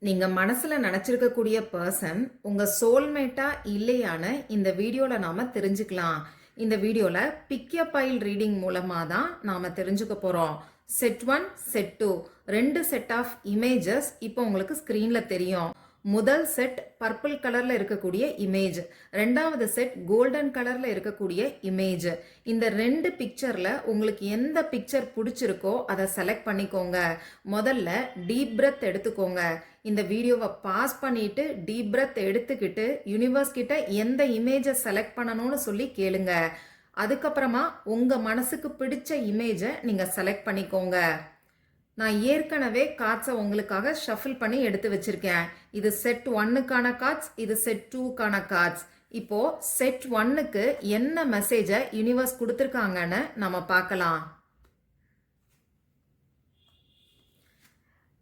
நீங்க மனசுல நினைச்சிருக்கக்கூடிய பர்சன் உங்க சோல்மேட்டா இல்லையான்னு இந்த வீடியோல நாம தெரிஞ்சுக்கலாம். இந்த வீடியோல பிக் எ பைல் ரீடிங் மூலமா தான் நாம தெரிஞ்சுக்க போறோம். செட் 1 செட் 2 ரெண்டு செட் ஆஃப் இமேஜஸ் இப்போ உங்களுக்கு ஸ்கிரீன்ல தெரியும். முதல் செட் பர்பிள் கலர்ல இருக்கக்கூடிய இமேஜ், ரெண்டாவது செட் கோல்டன் கலர்ல இருக்கக்கூடிய இமேஜ். இந்த ரெண்டு பிக்சர்ல உங்களுக்கு எந்த பிக்சர் பிடிச்சிருக்கோ அதை செலக்ட் பண்ணிக்கோங்க. முதல்ல டீப் பிரெத் எடுத்துக்கோங்க. இந்த வீடியோவை பாஸ் பண்ணிட்டு டீப் பிரெத் எடுத்துக்கிட்டு யூனிவர்ஸ் கிட்ட எந்த இமேஜை செலக்ட் பண்ணணும்னு சொல்லி கேளுங்க. அதுக்கப்புறமா உங்க மனசுக்கு பிடிச்ச இமேஜை நீங்க செலக்ட் பண்ணிக்கோங்க. நான் ஏற்கனவே கார்ட்ஸை உங்களுக்காக ஷஃபில் பண்ணி எடுத்து வச்சிருக்கேன். இது செட் 1க்கான கார்ட்ஸ், இது செட் 2க்கான கார்ட்ஸ். இப்போ செட் 1க்கு என்ன மெசேஜை யூனிவர்ஸ் கொடுத்துருக்காங்கன்னு நம்ம பார்க்கலாம்.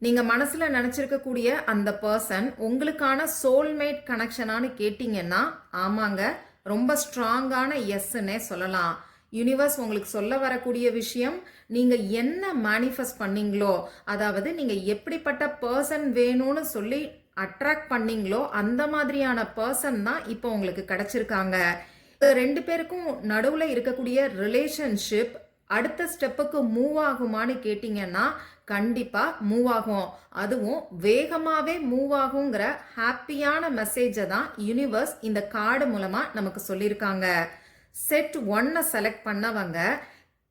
நீங்க மனசுல நினைச்சிருக்கக்கூடிய அந்த பர்சன் உங்களுக்கான சோல்மேட் கனெக்ஷனானு கேட்டீங்கன்னா ஆமாங்க, ரொம்ப ஸ்ட்ராங்கான எஸ்ன்னே சொல்லலாம். யூனிவர்ஸ் உங்களுக்கு சொல்ல வரக்கூடிய விஷயம், நீங்க என்ன மேனிஃபெஸ்ட் பண்ணீங்களோ, அதாவது நீங்க எப்படிப்பட்ட பர்சன் வேணும்னு சொல்லி அட்ராக்ட் பண்ணீங்களோ அந்த மாதிரியான பர்சன் தான் இப்போ உங்களுக்கு கிடைச்சிருக்காங்க. ரெண்டு பேருக்கும் நடுவுல இருக்கக்கூடிய ரிலேஷன்ஷிப் அடுத்த ஸ்டெப்புக்கு மூவ் ஆகுமான்னு கேட்டீங்கன்னா கண்டிப்பா மூவ் ஆகும். அதுவும் வேகமாவே மூவ் ஆகுங்கிற ஹாப்பியான மெசேஜை தான் யூனிவர்ஸ் இந்த கார்டு மூலமா நமக்கு சொல்லியிருக்காங்க. செட் 1 செலக்ட் பண்ணவங்க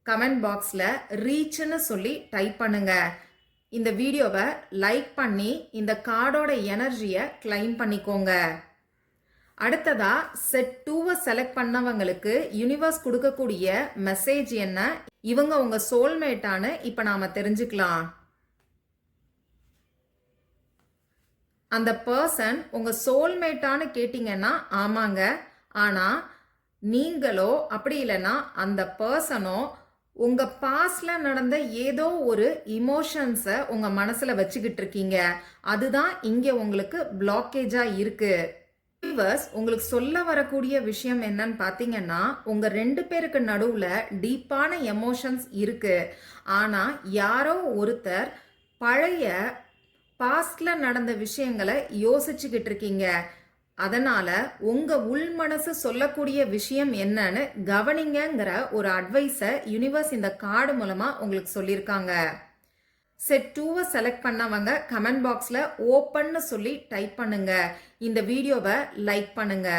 கமெண்ட் பாக்ஸ்ல ரீச்னு சொல்லி டைப் பண்ணுங்க. இந்த வீடியோவை லைக் பண்ணி இந்த கார்டோட எனர்ஜியை கிளைம் பண்ணிக்கோங்க. அடுத்ததா செட் 2 செலக்ட் பண்ணவங்களுக்கு யூனிவர்ஸ் கொடுக்கக்கூடிய மெசேஜ் என்ன, இவங்க உங்க சோல்மேட்டான்னு இப்ப நாம தெரிஞ்சுக்கலாம். அந்த பர்சன் உங்க சோல்மேட்டான்னு கேட்டீங்கன்னா ஆமாங்க, ஆனா நீங்களோ அப்படி இல்லைன்னா அந்த பர்சனோ உங்க பாஸ்ட்ல நடந்த ஏதோ ஒரு இமோஷன்ஸை உங்க மனசுல வச்சுக்கிட்டு இருக்கீங்க. அதுதான் இங்க உங்களுக்கு பிளாக்கேஜா இருக்கு. யூனிவர்ஸ் உங்களுக்கு சொல்ல வரக்கூடிய விஷயம் என்னன்னு பார்த்தீங்கன்னா, உங்க ரெண்டு பேருக்கு நடுவுல டீப்பான எமோஷன்ஸ் இருக்கு. ஆனா யாரோ ஒருத்தர் பழைய பாஸ்ட்ல நடந்த விஷயங்களை யோசிச்சுக்கிட்டு இருக்கீங்க. அதனால உங்க உள் மனசு சொல்லக்கூடிய விஷயம் என்னன்னு கவனிங்கிற ஒரு அட்வைஸை யூனிவர்ஸ் இந்த கார்டு மூலமா உங்களுக்கு சொல்லியிருக்காங்க. செட் 2 செலக்ட் பண்ணவங்க கமெண்ட் பாக்ஸ்ல ஓப்பன்னு சொல்லி டைப் பண்ணுங்க. இந்த வீடியோவை லைக் பண்ணுங்க.